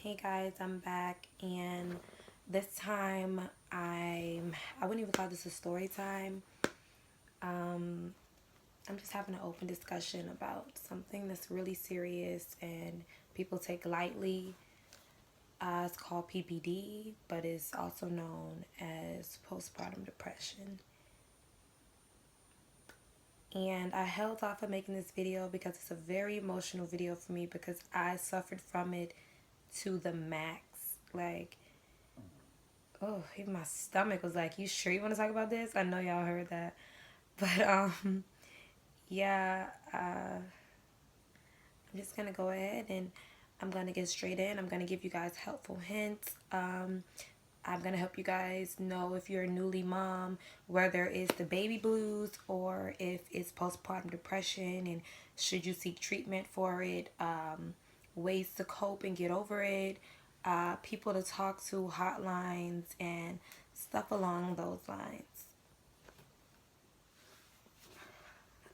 Hey guys, I'm back, and this time I wouldn't even call this a story time. Um, I'm just having an open discussion about something that's really serious and people take lightly. It's called PPD, but it's also known as postpartum depression. And I held off of making this video because it's a very emotional video for me because I suffered from it to the max. Like, oh, even my stomach was like, you sure you want to talk about this? I know y'all heard that. But, yeah, I'm just going to go ahead and I'm going to get straight in. I'm going to give you guys helpful hints. I'm going to help you guys know if you're a newly mom, whether it's the baby blues or if it's postpartum depression and should you seek treatment for it, ways to cope and get over it, people to talk to, hotlines, and stuff along those lines.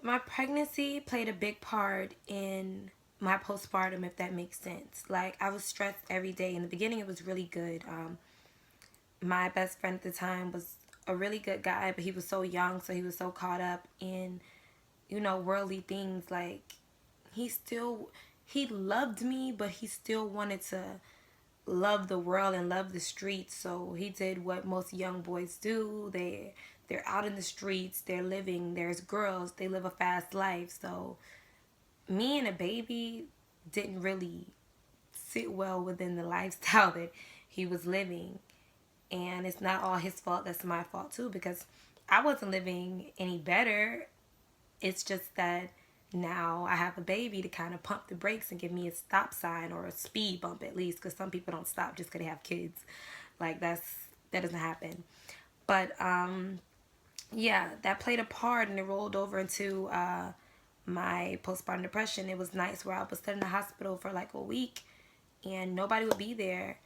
My pregnancy played a big part in my postpartum, if that makes sense. Like, I was stressed every day. In the beginning, it was really good. My best friend at the time was a really good guy, but he was so young, so he was so caught up in, worldly things. Like, he loved me, but he still wanted to love the world and love the streets. So he did what most young boys do. They're out in the streets, they're living, there's girls, they live a fast life. So me and a baby didn't really sit well within the lifestyle that he was living. And it's not all his fault, that's my fault too, because I wasn't living any better. It's just that now I have a baby to kind of pump the brakes and give me a stop sign or a speed bump at least, because some people don't stop just because they have kids. Like, that doesn't happen. But yeah, that played a part, and it rolled over into my postpartum depression. It was nights where I was sitting in the hospital for like a week and nobody would be there.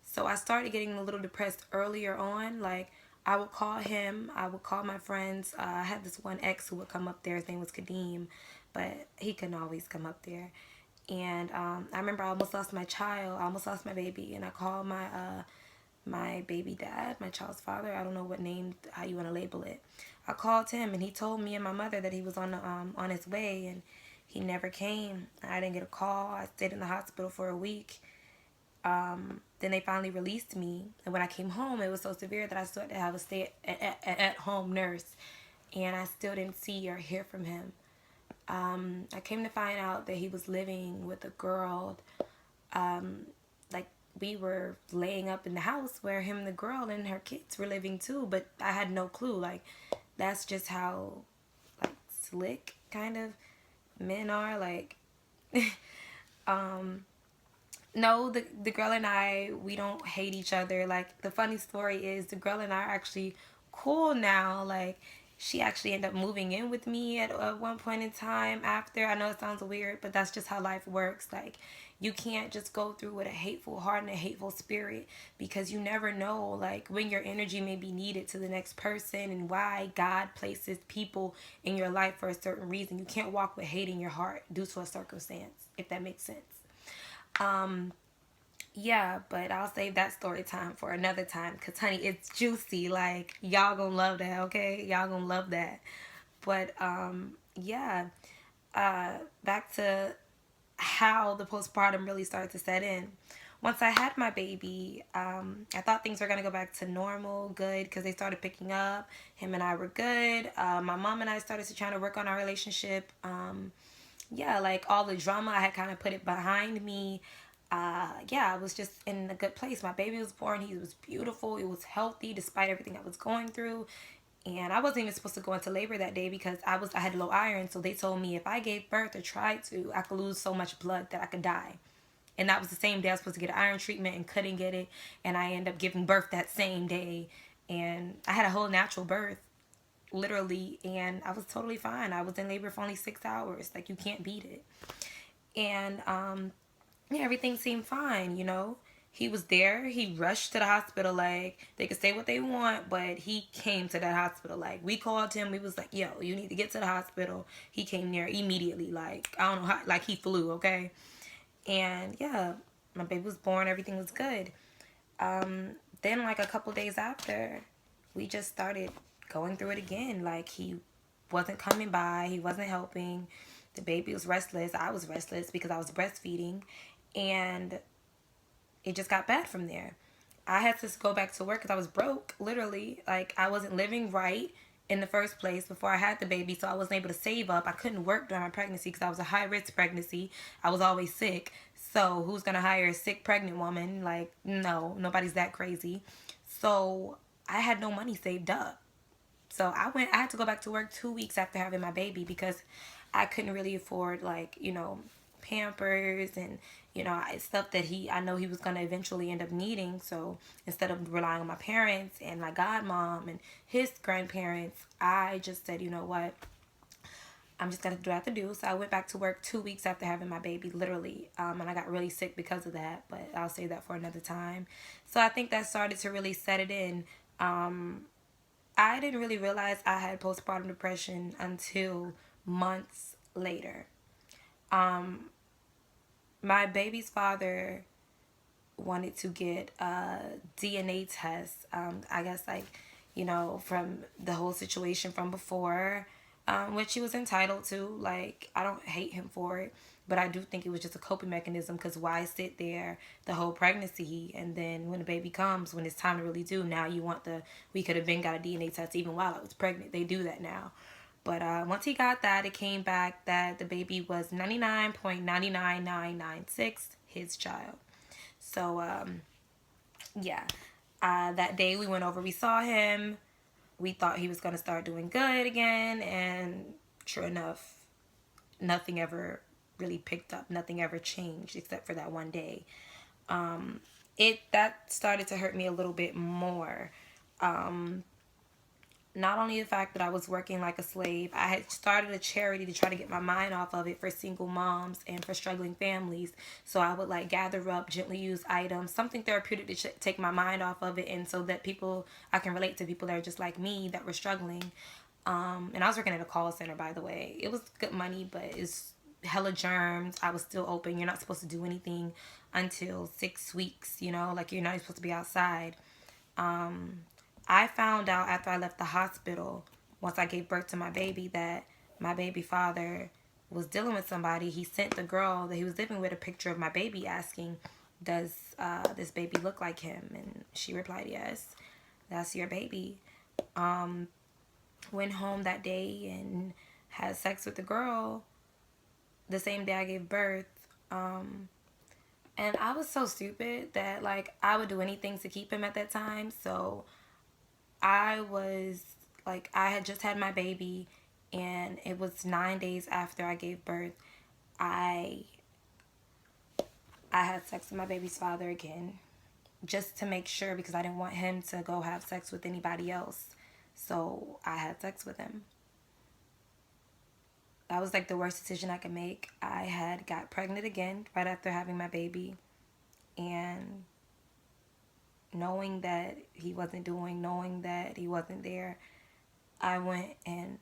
So I started getting a little depressed earlier on. Like, I would call him, I would call my friends. I had this one ex who would come up there. His name was Kadeem, but he couldn't always come up there. And I remember I almost lost my child. I almost lost my baby. And I called my baby dad, my child's father. I don't know what name, how you want to label it. I called him, and he told me and my mother that he was on his way, and he never came. I didn't get a call. I stayed in the hospital for a week. Then they finally released me, and when I came home, it was so severe that I still had to have a stay at home nurse, and I still didn't see or hear from him. I came to find out that he was living with a girl. Like, we were laying up in the house where him and the girl and her kids were living too, but I had no clue. Like, that's just how, like, slick kind of men are. Like, no, the girl and I, we don't hate each other. Like, the funny story is the girl and I are actually cool now. Like, she actually ended up moving in with me at one point in time after. I know it sounds weird, but that's just how life works. Like, you can't just go through with a hateful heart and a hateful spirit, because you never know, like, when your energy may be needed to the next person and why God places people in your life for a certain reason. You can't walk with hate in your heart due to a circumstance, if that makes sense. Yeah, but I'll save that story time for another time, because honey, it's juicy. Like, y'all gonna love that, okay? Y'all gonna love that. But yeah, back to how the postpartum really started to set in. Once I had my baby, I thought things were gonna go back to normal, good, because they started picking up. Him and I were good. My mom and I started to try to work on our relationship. Yeah, like, all the drama, I had kind of put it behind me. Yeah, I was just in a good place. My baby was born. He was beautiful. He was healthy despite everything I was going through. And I wasn't even supposed to go into labor that day because I had low iron. So they told me if I gave birth or tried to, I could lose so much blood that I could die. And that was the same day I was supposed to get iron treatment and couldn't get it. And I ended up giving birth that same day. And I had a whole natural birth, literally. And I was totally fine. I was in labor for only 6 hours. Like, you can't beat it. And yeah, everything seemed fine, you know. He was there. He rushed to the hospital. Like, they could say what they want, but he came to that hospital. Like, we called him. We was like, yo, you need to get to the hospital. He came there immediately. Like, I don't know how, like, he flew, okay? And yeah, My baby was born. Everything was good. Then like a couple days after, we just started going through it again. Like he wasn't coming by. He wasn't helping. The baby was restless. I was restless because I was breastfeeding. And it just got bad from there. I had to go back to work because I was broke, literally. Like, I wasn't living right in the first place before I had the baby, so I wasn't able to save up. I couldn't work during my pregnancy because I was a high-risk pregnancy. I was always sick. So who's going to hire a sick pregnant woman? Like, no, nobody's that crazy. So I had no money saved up. So I had to go back to work 2 weeks after having my baby because I couldn't really afford, like, Pampers and, stuff that I know he was going to eventually end up needing. So instead of relying on my parents and my godmom and his grandparents, I just said, you know what? I'm just going to do what I have to do. So I went back to work 2 weeks after having my baby, literally. And I got really sick because of that, but I'll save that for another time. So I think that started to really set it in. I didn't really realize I had postpartum depression until months later. My baby's father wanted to get a DNA test. I guess from the whole situation from before, which he was entitled to. Like, I don't hate him for it, but I do think it was just a coping mechanism because why sit there the whole pregnancy and then when the baby comes, when it's time to really do, now you want we could have been got a DNA test even while I was pregnant. They do that now. But once he got that, it came back that the baby was 99.99996 his child. So, yeah. That day we went over, we saw him. We thought he was going to start doing good again. And sure enough, nothing ever really picked up. Nothing ever changed except for that one day. That started to hurt me a little bit more. Not only the fact that I was working like a slave, I had started a charity to try to get my mind off of it for single moms and for struggling families. So I would gather up gently used items, something therapeutic to take my mind off of it, and so that I can relate to people that are just like me that were struggling. And I was working at a call center, by the way. It was good money, but it's hella germs. I was still open. You're not supposed to do anything until 6 weeks, you're not supposed to be outside. I found out after I left the hospital, once I gave birth to my baby, that my baby father was dealing with somebody. He sent the girl that he was living with a picture of my baby asking, does this baby look like him? And she replied, yes, that's your baby. Went home that day and had sex with the girl the same day I gave birth. And I was so stupid that, I would do anything to keep him at that time. So I had just had my baby, and it was 9 days after I gave birth. I had sex with my baby's father again, just to make sure, because I didn't want him to go have sex with anybody else. So I had sex with him. That was the worst decision I could make. I had got pregnant again right after having my baby, and knowing that he wasn't there, I went and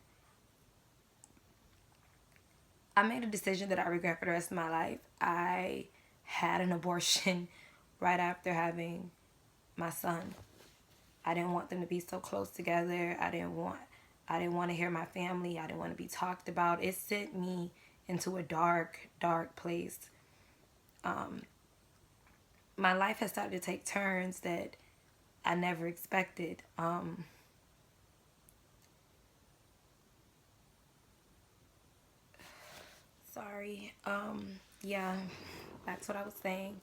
I made a decision that I regret for the rest of my life. I had an abortion right after having my son. I didn't want them to be so close together. I didn't want to hear my family. I didn't want to be talked about. It sent me into a dark, dark place. My life has started to take turns that I never expected. Sorry. Yeah, that's what I was saying.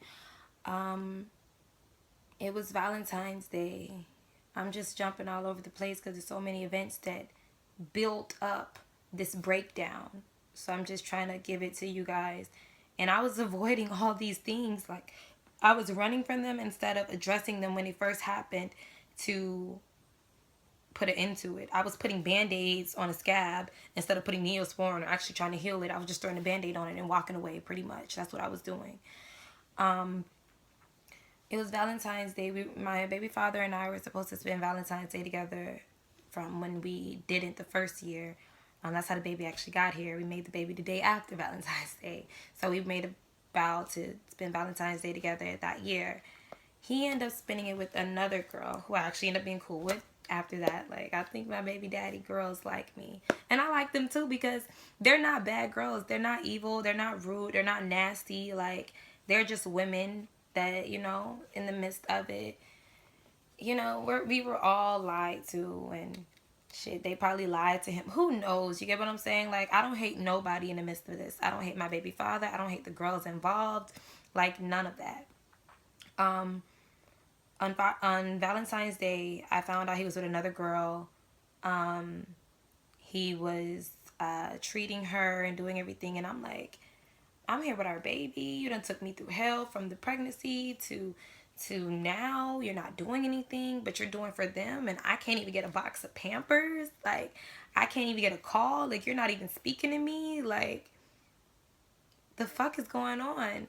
It was Valentine's Day. I'm just jumping all over the place because there's so many events that built up this breakdown. So I'm just trying to give it to you guys. And I was avoiding all these things. I was running from them instead of addressing them when it first happened to put an end to it. I was putting Band-Aids on a scab instead of putting Neosporin or actually trying to heal it. I was just throwing a Band-Aid on it and walking away, pretty much. That's what I was doing. It was Valentine's Day. My baby father and I were supposed to spend Valentine's Day together from when we didn't the first year. That's how the baby actually got here. We made the baby the day after Valentine's Day. So we made vowed to spend Valentine's Day together that year. He ended up spending it with another girl who I actually ended up being cool with after that. Like, I think my baby daddy girls like me. And I like them too because they're not bad girls. They're not evil. They're not rude. They're not nasty. Like, they're just women that, you know, in the midst of it, you know, we were all lied to and shit. They probably lied to him. Who knows? You get what I'm saying? Like, I don't hate nobody in the midst of this. I don't hate my baby father. I don't hate the girls involved. Like, none of that. On Valentine's Day, I found out he was with another girl. He was treating her and doing everything, and I'm like, I'm here with our baby. You done took me through hell from the pregnancy to now. You're not doing anything, but you're doing for them, and I can't even get a box of Pampers. Like, I can't even get a call. Like, you're not even speaking to me. Like, the fuck is going on?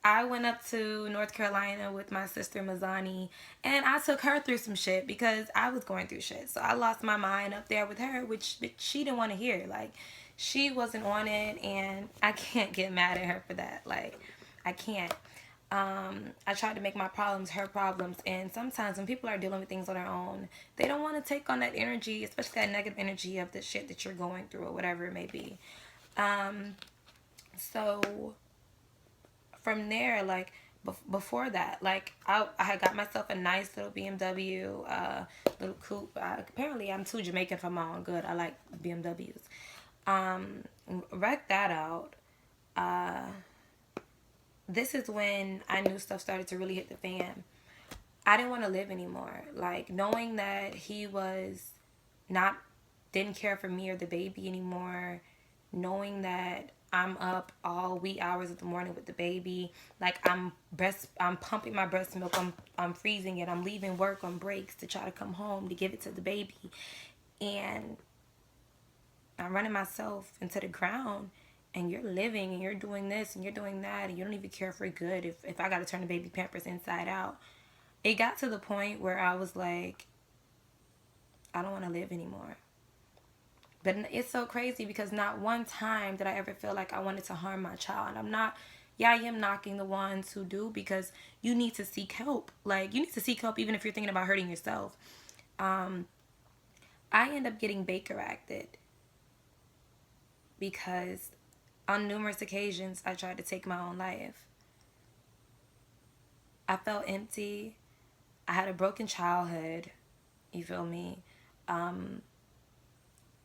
I went up to North Carolina with my sister Mazani, and I took her through some shit because I was going through shit. So I lost my mind up there with her, which she didn't want to hear. Like, she wasn't on it, and I can't get mad at her for that. Like, I can't. I tried to make my problems her problems, and sometimes when people are dealing with things on their own, they don't want to take on that energy, especially that negative energy of the shit that you're going through or whatever it may be. So from there, like, before that, like, I had got myself a nice little BMW, little coupe. Apparently I'm too Jamaican for my own good. I like BMWs. Wrecked that out. This is when I knew stuff started to really hit the fan. I didn't want to live anymore. Like, knowing that he was not, didn't care for me or the baby anymore, knowing that I'm up all wee hours of the morning with the baby, like, I'm pumping my breast milk, I'm freezing it, I'm leaving work on breaks to try to come home to give it to the baby, and I'm running myself into the ground, and you're living and you're doing this and you're doing that, and you don't even care for good if I got to turn the baby Pampers inside out. It got to the point where I was like, I don't want to live anymore. But it's so crazy because not one time did I ever feel like I wanted to harm my child. I'm not, yeah, I am knocking the ones who do, because you need to seek help. Like, you need to seek help even if you're thinking about hurting yourself. I end up getting Baker acted because on numerous occasions I tried to take my own life. I felt empty. I had a broken childhood. You feel me?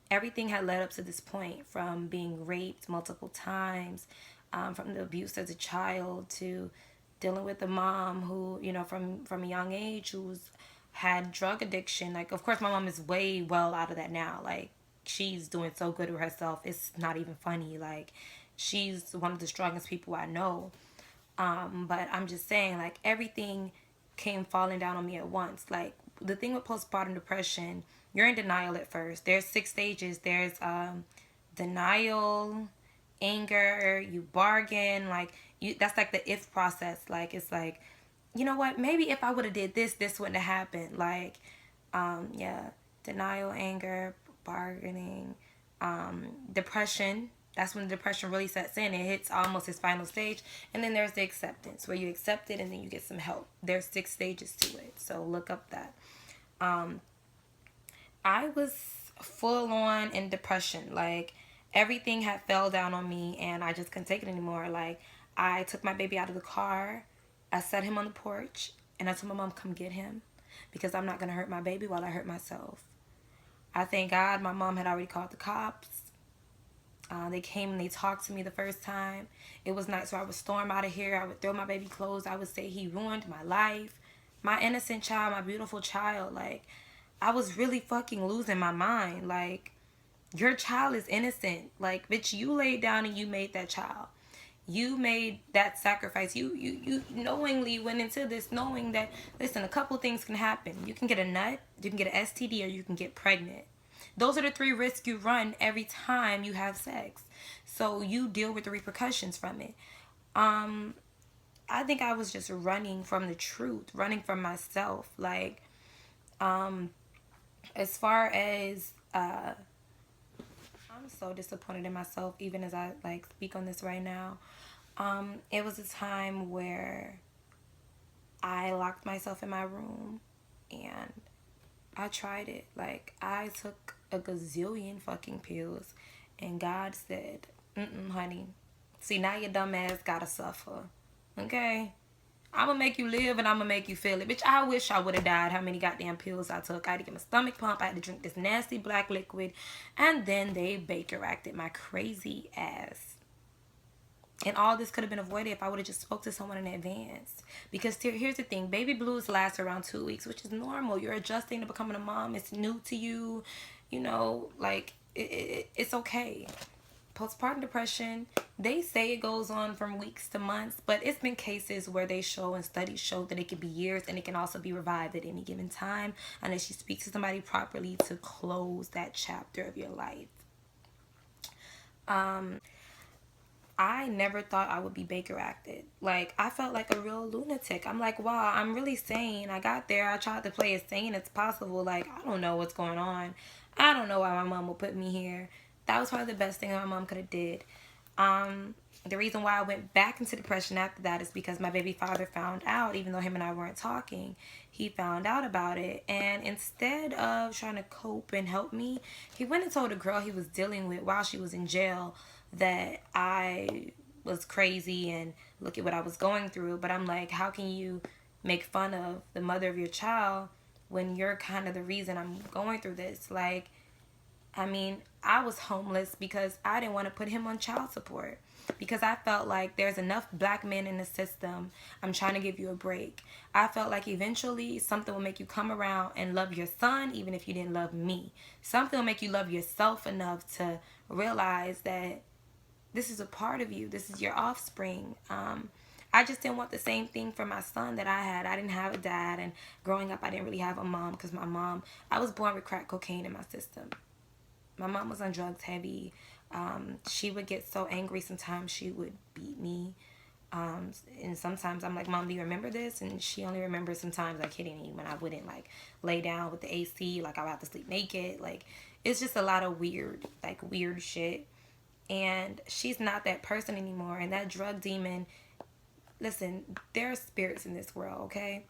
Everything had led up to this point, from being raped multiple times, from the abuse as a child, to dealing with a mom who, you know, from a young age, who's had drug addiction. Like, of course, my mom is way well out of that now. Like, she's doing so good with herself. It's not even funny. Like, she's one of the strongest people I know. But I'm just saying, like, everything came falling down on me at once. Like, the thing with postpartum depression, you're in denial at first. There's 6 stages. There's denial, anger, you bargain. Like, that's like the if process. Like, it's like, you know what? Maybe if I would have did this, this wouldn't have happened. Like, yeah, denial, anger, bargaining, depression. That's when the depression really sets in. It hits almost its final stage. And then there's the acceptance, where you accept it and then you get some help. There's 6 stages to it. So look up that. I was full on in depression. Like, everything had fell down on me and I just couldn't take it anymore. Like, I took my baby out of the car. I set him on the porch and I told my mom, come get him, because I'm not going to hurt my baby while I hurt myself. I thank God my mom had already called the cops. They came and they talked to me the first time. It was night, so I would storm out of here. I would throw my baby clothes. I would say he ruined my life. My innocent child, my beautiful child. Like, I was really fucking losing my mind. Like, your child is innocent. Like, bitch, you laid down and you made that child. You made that sacrifice. You knowingly went into this knowing that, listen, a couple things can happen. You can get a nut, you can get an STD, or you can get pregnant. Those are the 3 risks you run every time you have sex. So you deal with the repercussions from it. I think I was just running from the truth, running from myself. Like, as far as, I'm so disappointed in myself, even as I, like, speak on this right now. It was a time where I locked myself in my room and I tried it. Like, I took a gazillion fucking pills, and God said, honey. See, now your dumb ass gotta suffer. Okay? I'm gonna make you live and I'm gonna make you feel it. Bitch, I wish I would have died how many goddamn pills I took. I had to get my stomach pump. I had to drink this nasty black liquid. And then they Baker acted my crazy ass. And all this could have been avoided if I would have just spoke to someone in advance. Because here's the thing. Baby blues last around 2 weeks, which is normal. You're adjusting to becoming a mom. It's new to you. You know, like, it's okay. Postpartum depression, they say it goes on from weeks to months, but it's been cases where they show and studies show that it can be years, and it can also be revived at any given time unless you speak to somebody properly to close that chapter of your life. I never thought I would be Baker acted. Like, I felt like a real lunatic. I'm like, wow, I'm really sane. I got there. I tried to play as sane as possible. Like, I don't know what's going on. I don't know why my mom will put me here. That was probably the best thing my mom could have did. The reason why I went back into depression after that is because my baby father found out, even though him and I weren't talking, he found out about it. And instead of trying to cope and help me, he went and told a girl he was dealing with while she was in jail that I was crazy and look at what I was going through. But I'm like, how can you make fun of the mother of your child when you're kind of the reason I'm going through this? Like, I mean, I was homeless because I didn't want to put him on child support. Because I felt like there's enough black men in the system. I'm trying to give you a break. I felt like eventually something will make you come around and love your son even if you didn't love me. Something will make you love yourself enough to realize that this is a part of you. This is your offspring. I just didn't want the same thing for my son that I had. I didn't have a dad, and growing up I didn't really have a mom because my mom, I was born with crack cocaine in my system. My mom was on drugs heavy. She would get so angry sometimes she would beat me. And sometimes I'm like, Mom, do you remember this? And she only remembers sometimes, like, hitting me when I wouldn't, like, lay down with the AC. Like, I would have to sleep naked. Like, it's just a lot of weird shit. And she's not that person anymore. And that drug demon, listen, there are spirits in this world, okay?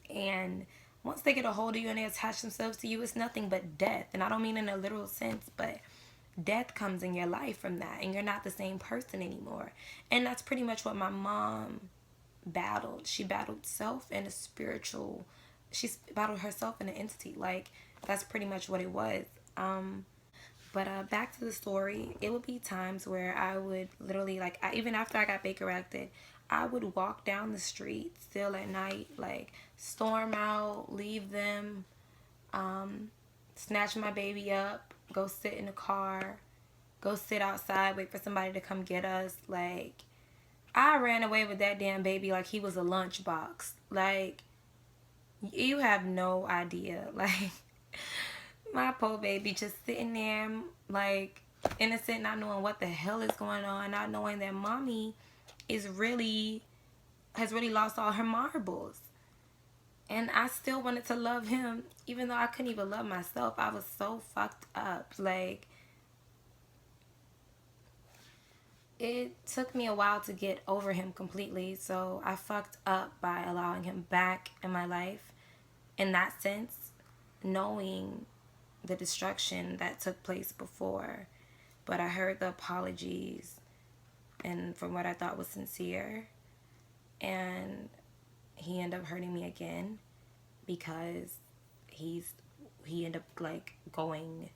And once they get a hold of you and they attach themselves to you, it's nothing but death. And I don't mean in a literal sense, but death comes in your life from that. And you're not the same person anymore. And that's pretty much what my mom battled. She battled self and a spiritual, she battled herself and an entity. Like, that's pretty much what it was. But back to the story, it would be times where I would literally, like, even after I got Baker acted, I would walk down the street still at night, like, storm out, leave them, snatch my baby up, go sit in the car, go sit outside, wait for somebody to come get us. Like, I ran away with that damn baby like he was a lunchbox. Like, you have no idea. Like, my poor baby just sitting there, like, innocent, not knowing what the hell is going on, not knowing that mommy has really lost all her marbles. And I still wanted to love him, even though I couldn't even love myself. I was so fucked up. Like, it took me a while to get over him completely. So I fucked up by allowing him back in my life in that sense, knowing the destruction that took place before. But I heard the apologies, and from what I thought was sincere, and he ended up hurting me again because he ended up, like, going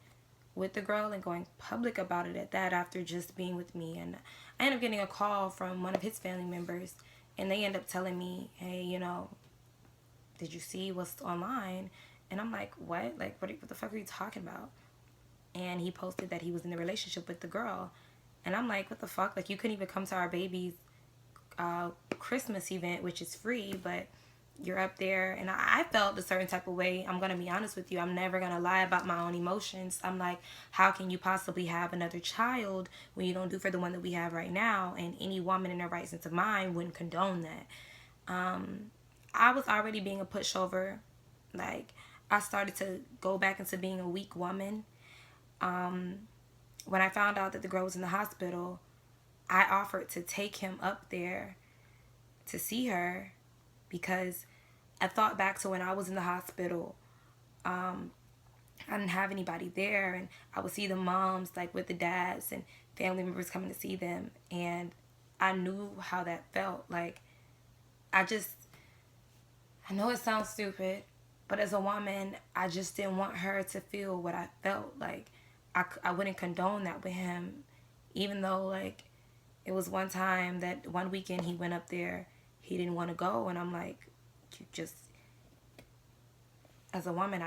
with the girl and going public about it at that after just being with me. And I ended up getting a call from one of his family members, and they ended up telling me, hey, you know, did you see what's online? And I'm like, what? Like, what the fuck are you talking about? And he posted that he was in a relationship with the girl. And I'm like, what the fuck? Like, you couldn't even come to our baby's Christmas event, which is free, but you're up there. And I felt a certain type of way. I'm going to be honest with you. I'm never going to lie about my own emotions. I'm like, how can you possibly have another child when you don't do for the one that we have right now? And any woman in her right sense of mind wouldn't condone that. I was already being a pushover. Like, I started to go back into being a weak woman. When I found out that the girl was in the hospital, I offered to take him up there to see her because I thought back to when I was in the hospital. I didn't have anybody there, and I would see the moms like with the dads and family members coming to see them, and I knew how that felt. Like, I know it sounds stupid, but as a woman, I just didn't want her to feel what I felt. Like, I wouldn't condone that with him, even though, like, it was one time that one weekend he went up there, he didn't want to go, and I'm like, you just, as a woman,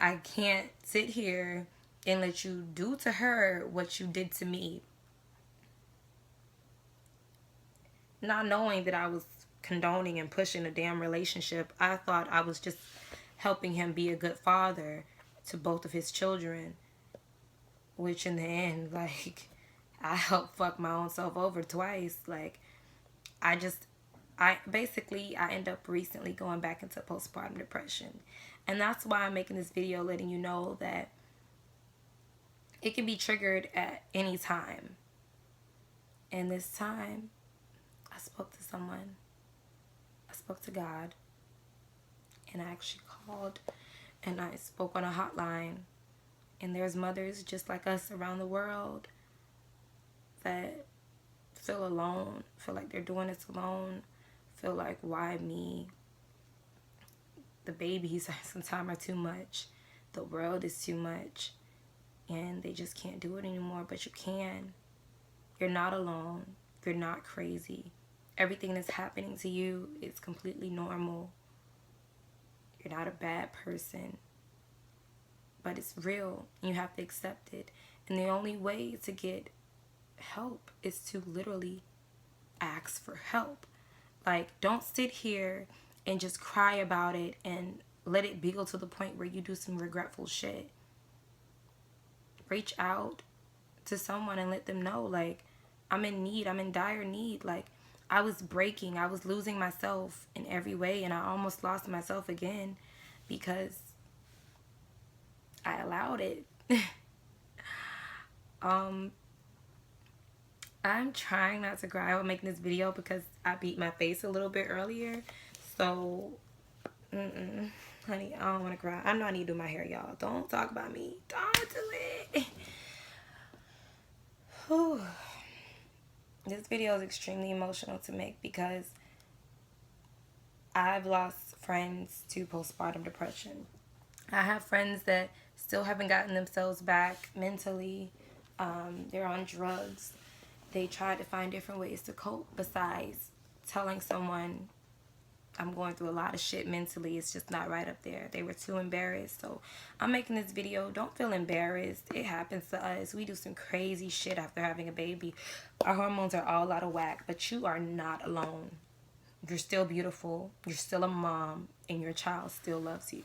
I can't sit here and let you do to her what you did to me. Not knowing that I was condoning and pushing a damn relationship, I thought I was just helping him be a good father to both of his children. Which in the end, like, I helped fuck my own self over twice. Like, I end up recently going back into postpartum depression. And that's why I'm making this video, letting you know that it can be triggered at any time. And this time, I spoke to someone. I spoke to God. And I actually called and I spoke on a hotline. And there's mothers just like us around the world that feel alone, feel like they're doing this alone, feel like, why me? The babies sometimes are too much. The world is too much. And they just can't do it anymore. But you can. You're not alone. You're not crazy. Everything that's happening to you is completely normal. You're not a bad person. But it's real. You have to accept it. And the only way to get help is to literally ask for help. Like, don't sit here and just cry about it and let it build to the point where you do some regretful shit. Reach out to someone and let them know, like, I'm in need. I'm in dire need. Like, I was breaking. I was losing myself in every way, and I almost lost myself again because I allowed it. I'm trying not to cry while making this video because I beat my face a little bit earlier. So, honey, I don't want to cry. I know I need to do my hair, y'all. Don't talk about me. Don't do it. Whew. This video is extremely emotional to make because I've lost friends to postpartum depression. I have friends that still haven't gotten themselves back mentally. They're on drugs. They try to find different ways to cope besides telling someone, I'm going through a lot of shit mentally. It's just not right up there. They were too embarrassed. So I'm making this video. Don't feel embarrassed. It happens to us. We do some crazy shit after having a baby. Our hormones are all out of whack. But you are not alone. You're still beautiful. You're still a mom. And your child still loves you.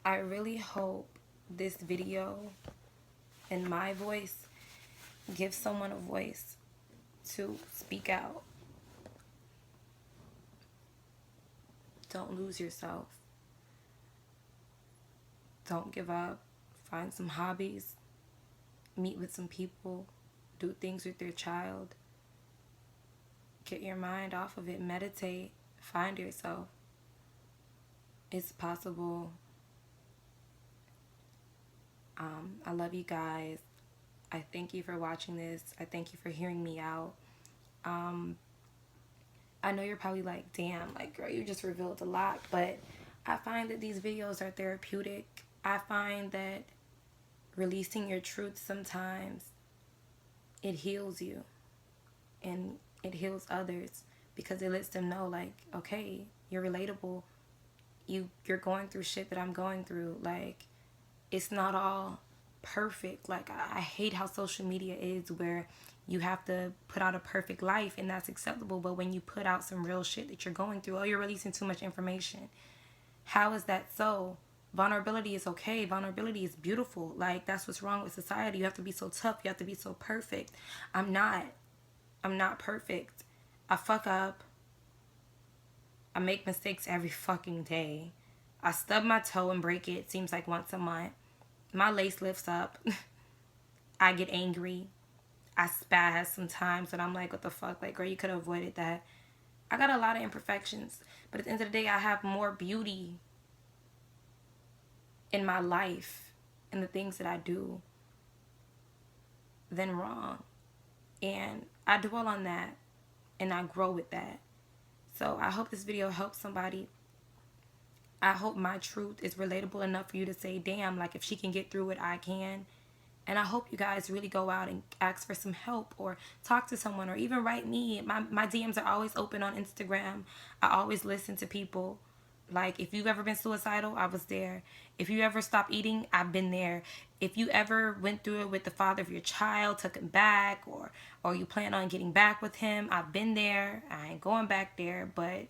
I really hope this video and my voice gives someone a voice to speak out. Don't lose yourself. Don't give up. Find some hobbies. Meet with some people. Do things with your child. Get your mind off of it. Meditate. Find yourself. It's possible. I love you guys. I thank you for watching this. I thank you for hearing me out. I know you're probably like, damn, like, girl, you just revealed a lot. But I find that these videos are therapeutic. I find that releasing your truth sometimes, it heals you. And it heals others. Because it lets them know, like, okay, you're relatable. You're going through shit that I'm going through. Like, it's not all perfect. Like, I hate how social media is where you have to put out a perfect life and that's acceptable. But when you put out some real shit that you're going through, oh, you're releasing too much information. How is that so? Vulnerability is okay. Vulnerability is beautiful. Like, that's what's wrong with society. You have to be so tough. You have to be so perfect. I'm not perfect. I fuck up. I make mistakes every fucking day. I stub my toe and break it. Seems like once a month. My lace lifts up. I get angry. I spaz sometimes, and I'm like, what the fuck? Like, girl, you could have avoided that. I got a lot of imperfections, but at the end of the day, I have more beauty in my life and the things that I do than wrong. And I dwell on that, and I grow with that. So I hope this video helps somebody. I hope my truth is relatable enough for you to say, damn, like if she can get through it, I can. And I hope you guys really go out and ask for some help or talk to someone or even write me. My DMs are always open on Instagram. I always listen to people. Like, if you've ever been suicidal, I was there. If you ever stopped eating, I've been there. If you ever went through it with the father of your child, took him back, or you plan on getting back with him, I've been there. I ain't going back there, but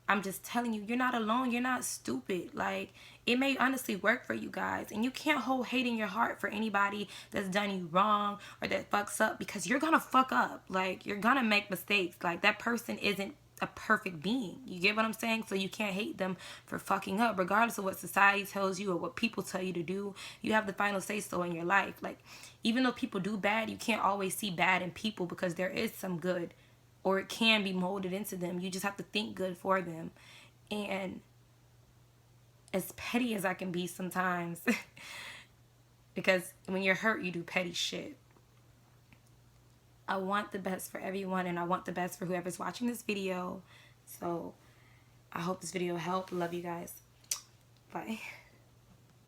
I'm just telling you, you're not alone. You're not stupid. Like, it may honestly work for you guys. And you can't hold hate in your heart for anybody that's done you wrong or that fucks up, because you're going to fuck up. Like, you're going to make mistakes. Like, that person isn't a perfect being. You get what I'm saying? So you can't hate them for fucking up. Regardless of what society tells you or what people tell you to do, you have the final say so in your life. Like, even though people do bad, you can't always see bad in people, because there is some good, or it can be molded into them. You just have to think good for them. And as petty as I can be sometimes, because when you're hurt, you do petty shit, I want the best for everyone, and I want the best for whoever's watching this video. So I hope this video helped. Love you guys. Bye.